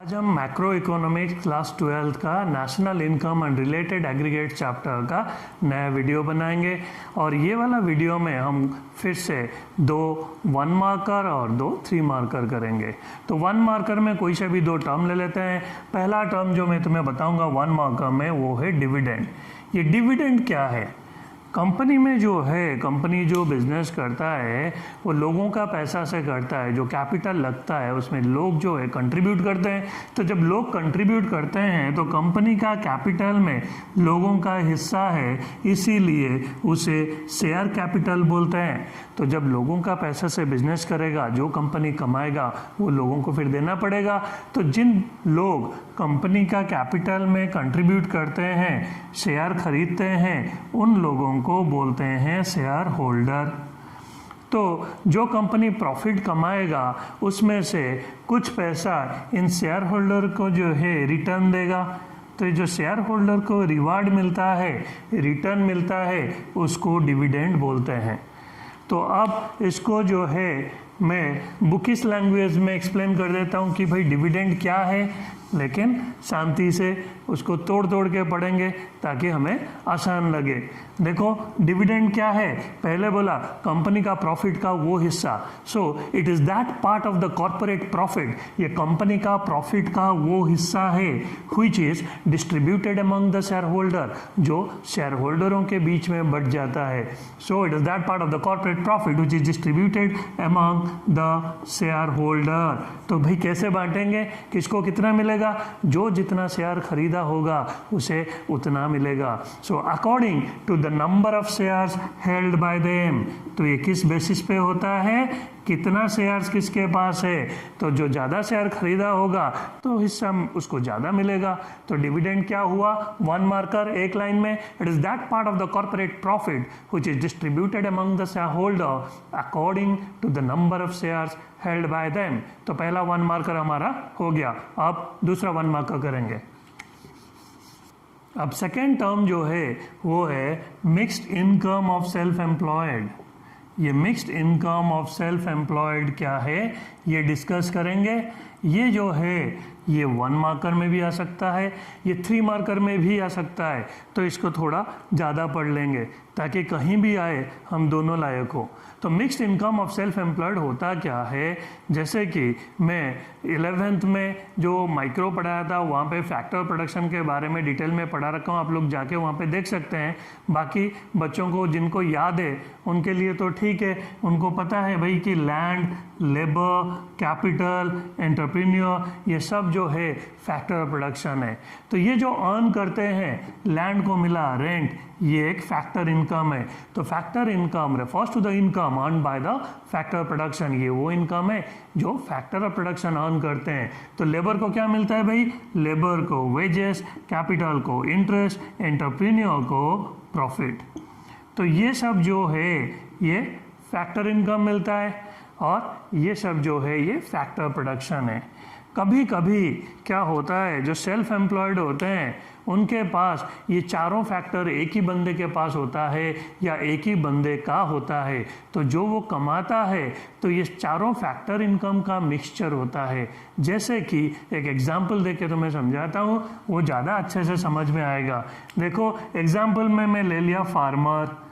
आज हम macro economics class 12 का national income and related aggregate chapter का नया वीडियो बनाएंगे। और ये वाला वीडियो में हम फिर से दो 1 मार्कर और दो 3 मार्कर करेंगे। तो 1 मार्कर में कोई से भी दो टर्म ले लेते हैं। पहला टर्म जो मैं तुम्हें बताऊंगा 1 मार्कर में वो है डिविडेंड। ये डिविडेंड क्या है? कंपनी में जो है, कंपनी जो बिजनेस करता है वो लोगों का पैसा से करता है। जो कैपिटल लगता है उसमें लोग जो है कंट्रीब्यूट करते हैं। तो जब लोग कंट्रीब्यूट करते हैं तो कंपनी का कैपिटल में लोगों का हिस्सा है, इसीलिए उसे शेयर कैपिटल बोलते हैं। तो जब लोगों का पैसा से बिजनेस करेगा, जो कंपनी कमाएगा वो लोगों को फिर देना पड़ेगा। तो जिन लोग कंपनी का कैपिटल में कंट्रीब्यूट करते हैं, शेयर खरीदते हैं, उन लोगों को बोलते हैं शेयर होल्डर। तो जो कंपनी प्रॉफिट कमाएगा उसमें से कुछ पैसा इन शेयर होल्डर को जो है रिटर्न देगा। तो जो शेयर होल्डर को रिवार्ड मिलता है, रिटर्न मिलता है, उसको डिविडेंड बोलते हैं। तो अब इसको जो है मैं बुकिश लैंग्वेज में एक्सप्लेन कर देता हूँ कि भाई डिविडेंड क्या है, लेकिन शांति से उसको तोड़ तोड़ के पढ़ेंगे ताकि हमें आसान लगे। देखो डिविडेंड क्या है, पहले बोला कंपनी का प्रॉफिट का वो हिस्सा। So it is that part of the corporate profit, ये कंपनी का प्रॉफिट का वो हिस्सा है which is distributed among the share holder, जो शेयर होल्डरों के बीच में बट जाता है। So it is that part of the corporate profit which is distributed among the share holder. तो भाई कैसे बांटेंगे, किसको कितना मिलेगा? जो जितना शेयर खरीदा होगा उसे उतना मिलेगा। So according to the number of shares held by them. तो ये किस बेसिस पे होता है, कितना शेयर्स किसके पास है। तो जो ज़्यादा शेयर खरीदा होगा तो हिस्सा उसको ज़्यादा मिलेगा। तो डिविडेंड क्या हुआ? 1 मार्कर एक लाइन में, it is that part of the corporate profit which is distributed among the share holder according to the number of shares held by them. तो पहला 1 मार्कर हमारा हो गया। अब दूसरा 1 मार्कर करेंगे। अब सेकेंड टर्म जो है वो है mixed income of self employed. ये mixed income of self employed क्या है ये डिस्कस करेंगे। ये जो है ये 1 मार्कर में भी आ सकता है, ये 3 मार्कर में भी आ सकता है। तो इसको थोड़ा ज़्यादा पढ़ लेंगे ताकि कहीं भी आए हम दोनों लायक हो। तो mixed income of self employed होता क्या है, जैसे कि मैं 11th में जो माइक्रो पढ़ाया था वहाँ पे फैक्टर प्रोडक्शन के बारे में डिटेल में पढ़ा रखा हूँ, आप लोग जाके वहाँ पे देख सकते हैं। बाकी बच्चों को जिनको याद है उनके लिए तो ठीक है, उनको पता है भाई कि लैंड, लेबर, कैपिटल, एंटरप्रेन्योर ये सब जो है फैक्टर प्रोडक्शन है। तो ये जो अर्न करते हैं, लैंड को मिला रेंट, ये एक फैक्टर इनकम है। तो factor income refers to the income earn by the factor production. ये वो इनकम है जो फैक्टर ऑफ प्रोडक्शन अर्न करते हैं। तो लेबर को क्या मिलता है भाई? लेबर को वेजेस, कैपिटल को इंटरेस्ट, एंटरप्रेन्योर को प्रॉफिट। तो ये सब जो है ये फैक्टर इनकम मिलता है और ये सब जो है ये फैक्टर प्रोडक्शन है। कभी कभी क्या होता है, जो सेल्फ एम्प्लॉयड होते हैं उनके पास ये चारों फैक्टर एक ही बंदे के पास होता है या एक ही बंदे का होता है। तो जो वो कमाता है तो ये चारों फैक्टर इनकम का मिक्सचर होता है। जैसे कि एक एग्जांपल दे के तो मैं समझाता हूँ, वो ज़्यादा अच्छे से समझ में आएगा। देखो एग्जांपल में मैं ले लिया फार्मर।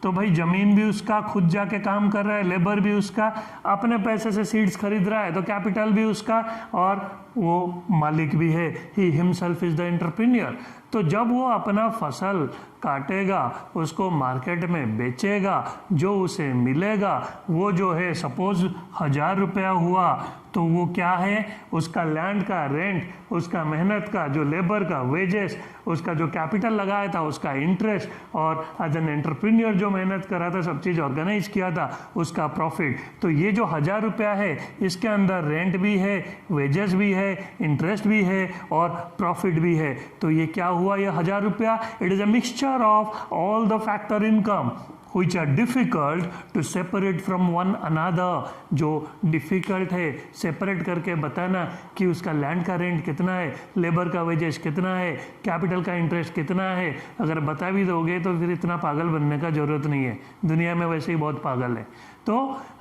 तो भाई ज़मीन भी उसका, खुद जाके काम कर रहा है, लेबर भी उसका, अपने पैसे से सीड्स खरीद रहा है, तो कैपिटल भी उसका और वो मालिक भी है। He himself is the entrepreneur. तो जब वो अपना फसल काटेगा, उसको मार्केट में बेचेगा, जो उसे मिलेगा वो जो है सपोज 1000 रुपया हुआ, तो वो क्या है? उसका लैंड का रेंट, उसका मेहनत का जो लेबर का वेजेस, उसका जो कैपिटल लगाया था उसका इंटरेस्ट, और एज एन एंटरप्रेन्योर जो मेहनत करा था, सब चीज़ ऑर्गेनाइज किया था, उसका प्रॉफिट। तो ये जो 1000 रुपया है इसके अंदर रेंट भी है, वेजेस भी है, इंटरेस्ट भी है और प्रॉफिट भी है। तो ये क्या हुआ? ये 1000 रुपया it is a mixture of all the factor income which are difficult to separate from one another। जो डिफ़िकल्ट है सेपरेट करके बताना कि उसका लैंड का रेंट कितना है, लेबर का वेजेस कितना है, कैपिटल का इंटरेस्ट कितना है। अगर बता भी दोगे तो फिर इतना पागल बनने का ज़रूरत नहीं है, दुनिया में वैसे ही बहुत पागल है। तो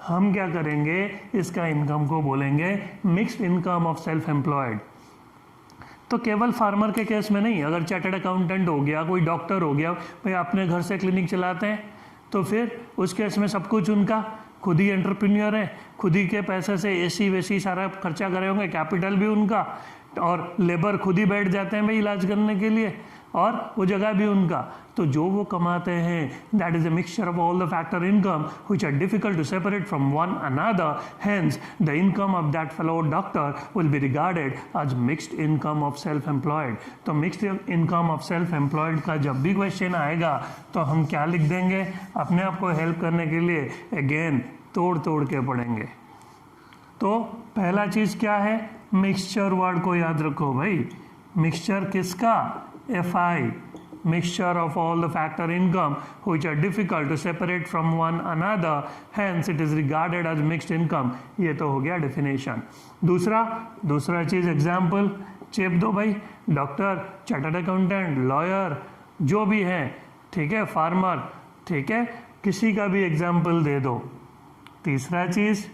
हम क्या करेंगे, इसका इनकम को बोलेंगे mixed income of self employed. तो केवल फार्मर के केस में नहीं, अगर चार्टर्ड अकाउंटेंट हो गया, कोई डॉक्टर हो गया, भाई अपने घर से क्लिनिक चलाते हैं, तो फिर उस केस में सब कुछ उनका, खुद ही एंटरप्रेन्योर है, खुद ही के पैसे से एसी वेसी सारा खर्चा करे होंगे, कैपिटल भी उनका, और लेबर खुद ही बैठ जाते हैं भाई इलाज करने के लिए, और वो जगह भी उनका। तो जो वो कमाते हैं, that is a mixture of all the factor income which are difficult to separate from one another, hence the income of that fellow doctor will be regarded as mixed income of self employed. तो mixed income of self employed का जब भी question आएगा तो हम क्या लिख देंगे, अपने आप को हेल्प करने के लिए अगेन तोड़ तोड़ के पढ़ेंगे। तो पहला चीज क्या है, मिक्सचर वर्ड को याद रखो भाई, मिक्सचर किसका, FI, mixture of all the factor income which are difficult to separate from one another, hence it is regarded as mixed income। ये तो हो गया डेफिनेशन। दूसरा चीज एग्जाम्पल चेप दो भाई, डॉक्टर, चार्टर्ड अकाउंटेंट, लॉयर, जो भी है, ठीक है, फार्मर, ठीक है, किसी का भी एग्जाम्पल दे दो। तीसरा चीज,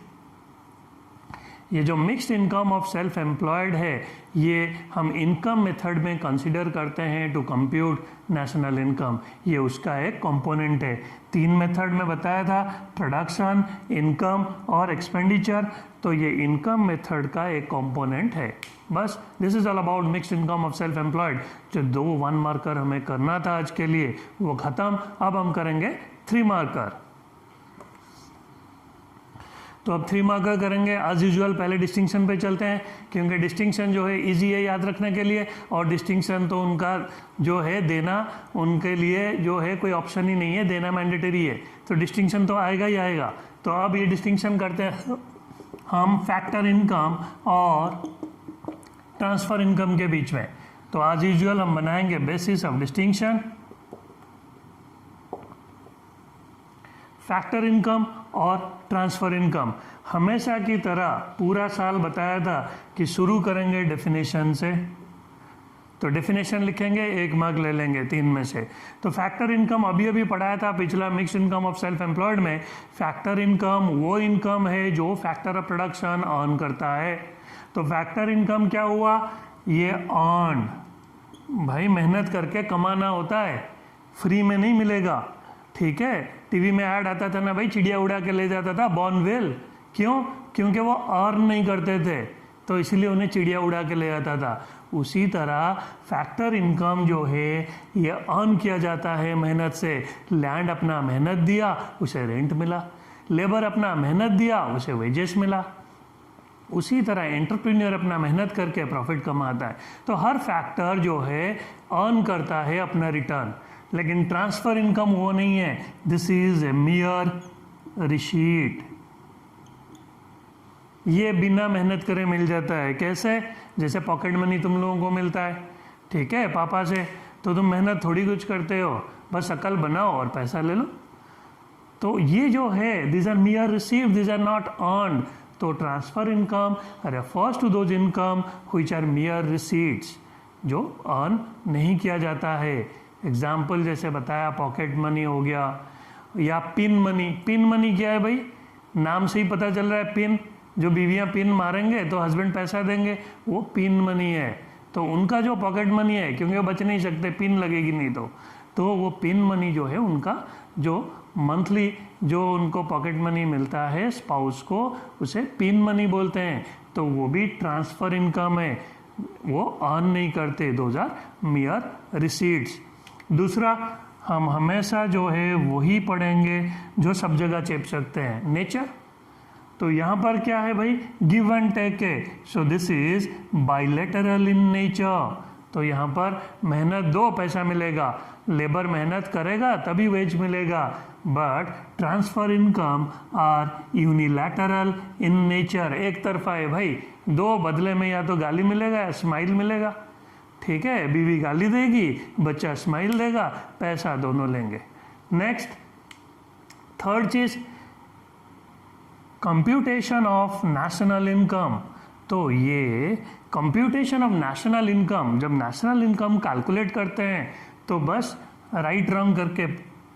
ये जो mixed income of self employed है, ये हम इनकम मेथड में कंसीडर करते हैं टू कंप्यूट नेशनल इनकम। ये उसका एक कंपोनेंट है। 3 मेथड में बताया था, प्रोडक्शन, इनकम और एक्सपेंडिचर। तो ये इनकम मेथड का एक कंपोनेंट है। बस this is all about mixed income of self employed. जो 2 1 मार्कर हमें करना था आज के लिए वो खत्म। अब हम करेंगे 3 मार्कर। तो अब 3 मार्कर करेंगे। एज यूजुअल पहले डिस्टिंक्शन पे चलते हैं, क्योंकि डिस्टिंक्शन जो है इजी है याद रखने के लिए, और डिस्टिंक्शन तो उनका जो है देना, उनके लिए जो है कोई ऑप्शन ही नहीं है, देना मैंडेटरी है। तो डिस्टिंक्शन तो आएगा ही आएगा। तो अब ये डिस्टिंक्शन करते हैं हम फैक्टर इनकम और ट्रांसफर इनकम के बीच में। तो एज यूजुअल हम बनाएंगे basis of distinction, factor income और ट्रांसफर इनकम। हमेशा की तरह पूरा साल बताया था कि शुरू करेंगे डेफिनेशन से। तो डेफिनेशन लिखेंगे, 1 मार्क ले लेंगे 3 में से। तो फैक्टर इनकम अभी पढ़ाया था पिछला mix income of self employed में। फैक्टर इनकम वो इनकम है जो फैक्टर ऑफ प्रोडक्शन अर्न करता है। तो फैक्टर इनकम क्या हुआ, ये अर्न, भाई मेहनत करके कमाना होता है, फ्री में नहीं मिलेगा, ठीक है। टीवी में ऐड आता था ना भाई, चिड़िया उड़ा के ले जाता था बॉर्नवेल, क्यों, क्योंकि वो अर्न नहीं करते थे, तो इसलिए उन्हें चिड़िया उड़ा के ले जाता था। उसी तरह फैक्टर इनकम जो है ये अर्न किया जाता है मेहनत से। लैंड अपना मेहनत दिया, उसे रेंट मिला, लेबर अपना मेहनत दिया, उसे वेजेस मिला। उसी तरह एंटरप्रेन्योर अपना मेहनत करके प्रॉफिट कमाता है। तो हर फैक्टर जो है अर्न करता है अपना रिटर्न, लेकिन ट्रांसफर इनकम वो नहीं है। This is a मियर receipt. ये बिना मेहनत करे मिल जाता है। कैसे, जैसे पॉकेट मनी तुम लोगों को मिलता है, ठीक है, पापा से, तो तुम मेहनत थोड़ी कुछ करते हो, बस अकल बनाओ और पैसा ले लो। तो ये जो है, this are mere received, this are not earned. तो transfer income refers to those income which are mere receipts, जो अर्न नहीं किया जाता है। एग्जाम्पल जैसे बताया, पॉकेट मनी हो गया, या पिन मनी। पिन मनी क्या है भाई, नाम से ही पता चल रहा है, पिन, जो बीवियां पिन मारेंगे तो हस्बैंड पैसा देंगे, वो पिन मनी है। तो उनका जो पॉकेट मनी है, क्योंकि वो बच नहीं सकते, पिन लगेगी नहीं तो वो पिन मनी जो है उनका, जो मंथली जो उनको पॉकेट मनी मिलता है स्पाउस को, उसे पिन मनी बोलते हैं। तो वो भी ट्रांसफर इनकम है, वो अर्न नहीं करते, दोज आर मियर रिसीट्स। दूसरा, हम हमेशा जो है वही पढ़ेंगे जो सब जगह चेप सकते हैं, नेचर। तो यहाँ पर क्या है भाई, गिव एंड टेक है। So this is bilateral in nature. तो यहाँ पर मेहनत दो, पैसा मिलेगा, लेबर मेहनत करेगा तभी वेज मिलेगा। But transfer income are unilateral in nature, एक तरफा है भाई, दो बदले में या तो गाली मिलेगा या स्माइल मिलेगा, ठीक है। बीवी गाली देगी, बच्चा स्माइल देगा, पैसा दोनों लेंगे। नेक्स्ट, थर्ड चीज, कंप्यूटेशन ऑफ नेशनल इनकम। तो ये कंप्यूटेशन ऑफ नेशनल इनकम, जब नेशनल इनकम कैलकुलेट करते हैं तो बस राइट रंग करके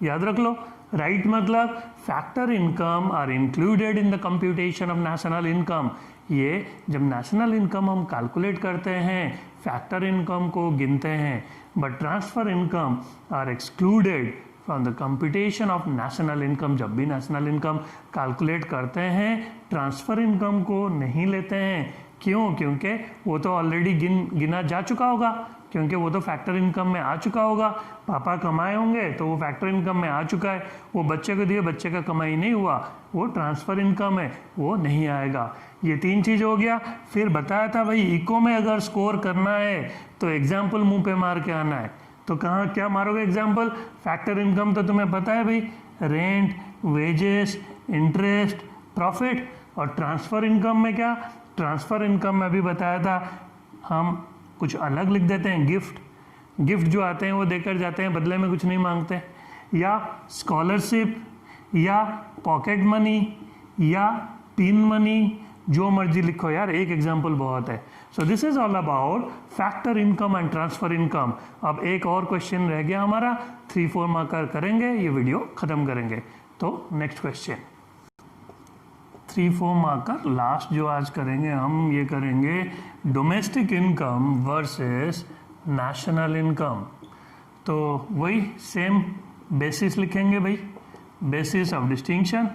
याद रख लो। राइट मतलब factor income are included in the computation of national income. ये जब नेशनल इनकम हम कैलकुलेट करते हैं फैक्टर इनकम को गिनते हैं, but transfer income are excluded from the computation of national income. जब भी नेशनल इनकम कैलकुलेट करते हैं ट्रांसफ़र इनकम को नहीं लेते हैं। क्यों? क्योंकि वो तो ऑलरेडी गिना जा चुका होगा, क्योंकि वो तो फैक्टर इनकम में आ चुका होगा। पापा कमाए होंगे तो वो फैक्टर इनकम में आ चुका है, वो बच्चे को दिए, बच्चे का कमाई नहीं हुआ, वो ट्रांसफ़र इनकम है, वो नहीं आएगा। ये 3 चीज़ हो गया। फिर बताया था भाई इको में अगर स्कोर करना है तो एग्जाम्पल मुंह पे मार के आना है। तो कहाँ क्या मारोगे एग्जाम्पल? फैक्टर इनकम तो तुम्हें पता है भाई, रेंट, वेजेस, इंटरेस्ट, प्रॉफिट। और ट्रांसफ़र इनकम में क्या? ट्रांसफ़र इनकम में भी बताया था हम कुछ अलग लिख देते हैं, गिफ्ट जो आते हैं वो देकर जाते हैं, बदले में कुछ नहीं मांगते, या स्कॉलरशिप, या पॉकेट मनी, या पिन मनी, जो मर्जी लिखो यार, एक एग्जाम्पल बहुत है। So this is all about factor income and transfer income. अब एक और क्वेश्चन रह गया हमारा, 3-4 मार्कर करेंगे, ये वीडियो ख़त्म करेंगे। तो नेक्स्ट क्वेश्चन 3-4 मार्कर लास्ट जो आज करेंगे हम, ये करेंगे domestic income versus national income. तो वही सेम बेसिस लिखेंगे भाई, बेसिस ऑफ डिस्टिंक्शन।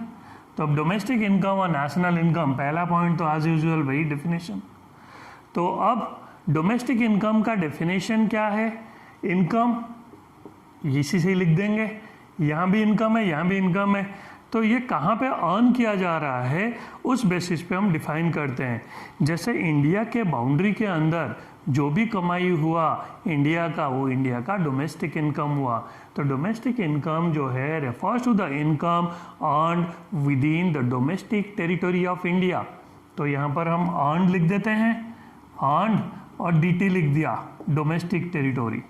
तो अब डोमेस्टिक इनकम और नेशनल इनकम, पहला पॉइंट तो एज यूजुअल भाई डेफिनेशन। तो अब डोमेस्टिक इनकम का डेफिनेशन क्या है? इनकम इसी से लिख देंगे, यहाँ भी इनकम है, यहाँ भी इनकम है, तो ये कहाँ पे अर्न किया जा रहा है उस बेसिस पे हम डिफाइन करते हैं। जैसे इंडिया के बाउंड्री के अंदर जो भी कमाई हुआ इंडिया का, वो इंडिया का डोमेस्टिक इनकम हुआ। तो डोमेस्टिक इनकम जो है refers to the income earned within the domestic territory of India. तो यहाँ पर हम अर्न्ड लिख देते हैं, अर्न्ड, और डीटी लिख दिया, डोमेस्टिक टेरिटरी।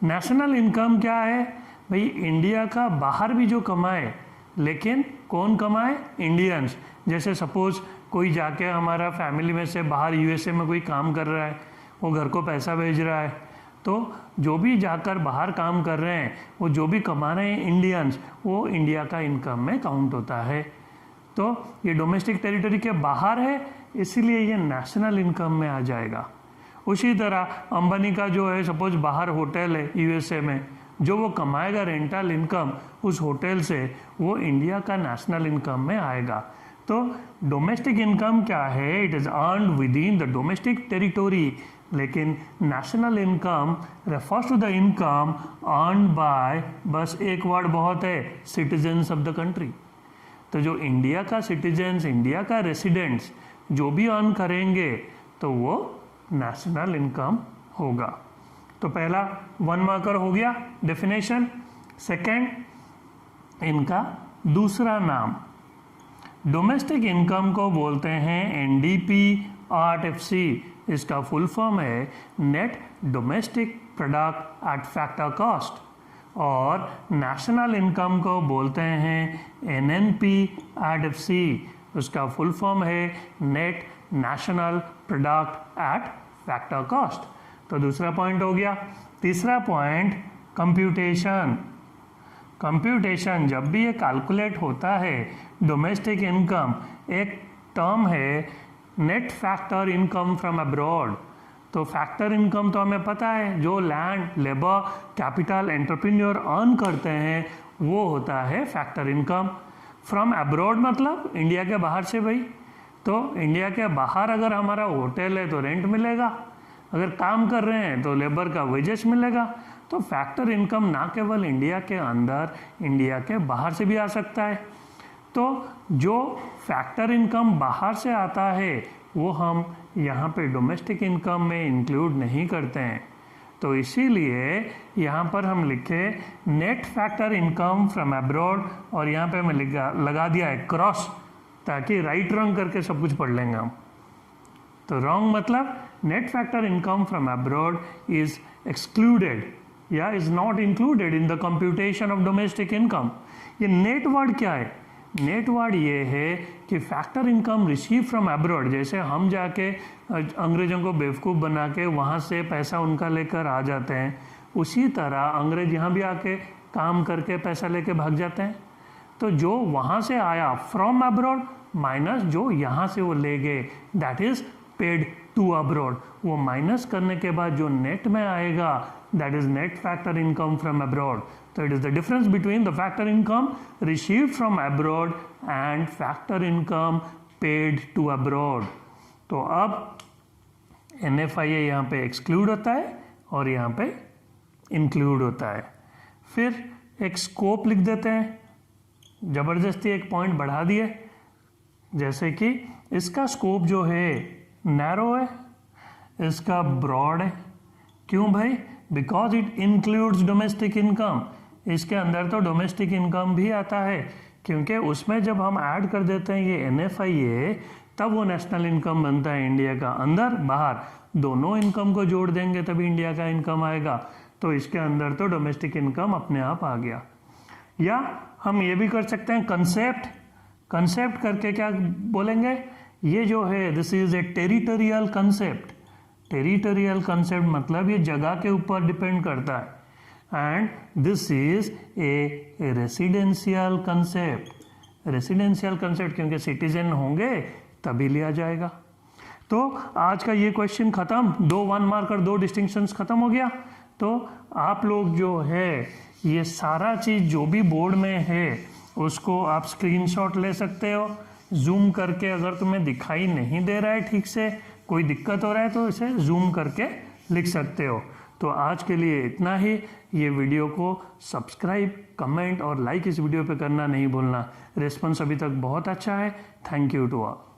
नेशनल इनकम क्या है भाई? इंडिया का बाहर भी जो कमाए, लेकिन कौन कमाए? इंडियंस। जैसे सपोज कोई जाके हमारा फैमिली में से बाहर यूएसए में कोई काम कर रहा है, वो घर को पैसा भेज रहा है, तो जो भी जाकर बाहर काम कर रहे हैं, वो जो भी कमा रहे हैं इंडियंस, वो इंडिया का इनकम में काउंट होता है। तो ये डोमेस्टिक टेरिटरी के बाहर है, इसीलिए ये नेशनल इनकम में आ जाएगा। उसी तरह अंबानी का जो है सपोज बाहर होटल है यूएसए में, जो वो कमाएगा रेंटल इनकम उस होटल से, वो इंडिया का नेशनल इनकम में आएगा। तो डोमेस्टिक इनकम क्या है? It is earned within the domestic territory. लेकिन national income refers to the income earned by, बस एक वर्ड बहुत है, सिटीजन्स ऑफ द कंट्री। तो जो इंडिया का सिटीजन्स, इंडिया का रेसिडेंट्स जो भी अर्न करेंगे तो वो नेशनल इनकम होगा। तो पहला 1 मार्कर हो गया डेफिनेशन। सेकंड, इनका दूसरा नाम, डोमेस्टिक इनकम को बोलते हैं एनडीपी आरटीएफसी। इसका फुल फॉर्म है net domestic product at factor cost. और नेशनल इनकम को बोलते हैं एनएनपी आरटीएफसी। उसका फुल फॉर्म है net national product at factor cost. तो दूसरा पॉइंट हो गया। तीसरा पॉइंट कंप्यूटेशन। कंप्यूटेशन जब भी ये कैलकुलेट होता है डोमेस्टिक इनकम, एक टर्म है net factor income from abroad. तो फैक्टर इनकम तो हमें पता है, जो land, labour, capital, entrepreneur earn करते हैं वो होता है फैक्टर इनकम। फ्रॉम अब्रॉड मतलब इंडिया के बाहर से भाई। तो इंडिया के बाहर अगर हमारा होटल है तो रेंट मिलेगा, अगर काम कर रहे हैं तो लेबर का वेजेस मिलेगा। तो फैक्टर इनकम ना केवल इंडिया के अंदर, इंडिया के बाहर से भी आ सकता है। तो जो फैक्टर इनकम बाहर से आता है वो हम यहाँ पे डोमेस्टिक इनकम में इंक्लूड नहीं करते हैं। तो इसीलिए यहाँ पर हम लिखे net factor income from abroad, और यहाँ पे हमें लगा दिया है क्रॉस, ताकि राइट रॉन्ग करके सब कुछ पढ़ लेंगे हम। तो रॉन्ग मतलब net factor income from abroad is excluded या is not included in the computation of domestic income. ये नेट वर्ड क्या है? नेट वर्ड ये है कि factor income receive from abroad, जैसे हम जाके अंग्रेज़ों को बेवकूफ़ बना के वहाँ से पैसा उनका लेकर आ जाते हैं, उसी तरह अंग्रेज यहाँ भी आके काम करके पैसा लेके भाग जाते हैं। तो जो वहाँ से आया फ्रॉम अब्रॉड माइनस जो यहाँ से वो ले गए, that is paid to abroad. वो माइनस करने के बाद जो नेट में आएगा that is net factor income from abroad. तो it is the difference between the factor income received from abroad and factor income paid to abroad. तो अब NFIA यहाँ पे एक्सक्लूड होता है और यहाँ पे इंक्लूड होता है। फिर एक स्कोप लिख देते हैं, ज़बरदस्ती एक पॉइंट बढ़ा दिए, जैसे कि इसका स्कोप जो है नैरो है, इसका ब्रॉड है। क्यों भाई? Because it includes domestic income. इसके अंदर तो डोमेस्टिक इनकम भी आता है, क्योंकि उसमें जब हम ऐड कर देते हैं ये NFIA तब वो नेशनल इनकम बनता है इंडिया का। अंदर बाहर दोनों इनकम को जोड़ देंगे तभी इंडिया का इनकम आएगा। तो इसके अंदर तो डोमेस्टिक इनकम अपने आप आ गया। या हम ये भी कर सकते हैं कंसेप्ट। कंसेप्ट करके क्या बोलेंगे, ये जो है this is a territorial concept. Territorial concept मतलब ये जगह के ऊपर डिपेंड करता है, and this is a residential concept. Residential concept क्योंकि सिटीजन होंगे तभी लिया जाएगा। तो आज का ये क्वेश्चन खत्म, 2 1 मार्कर 2 डिस्टिंक्शंस खत्म हो गया। तो आप लोग जो है ये सारा चीज़ जो भी बोर्ड में है उसको आप स्क्रीनशॉट ले सकते हो, जूम करके। अगर तुम्हें दिखाई नहीं दे रहा है ठीक से, कोई दिक्कत हो रहा है तो इसे जूम करके लिख सकते हो। तो आज के लिए इतना ही। ये वीडियो को सब्सक्राइब, कमेंट और लाइक इस वीडियो पे करना नहीं भूलना। रिस्पॉन्स अभी तक बहुत अच्छा है। Thank you to all.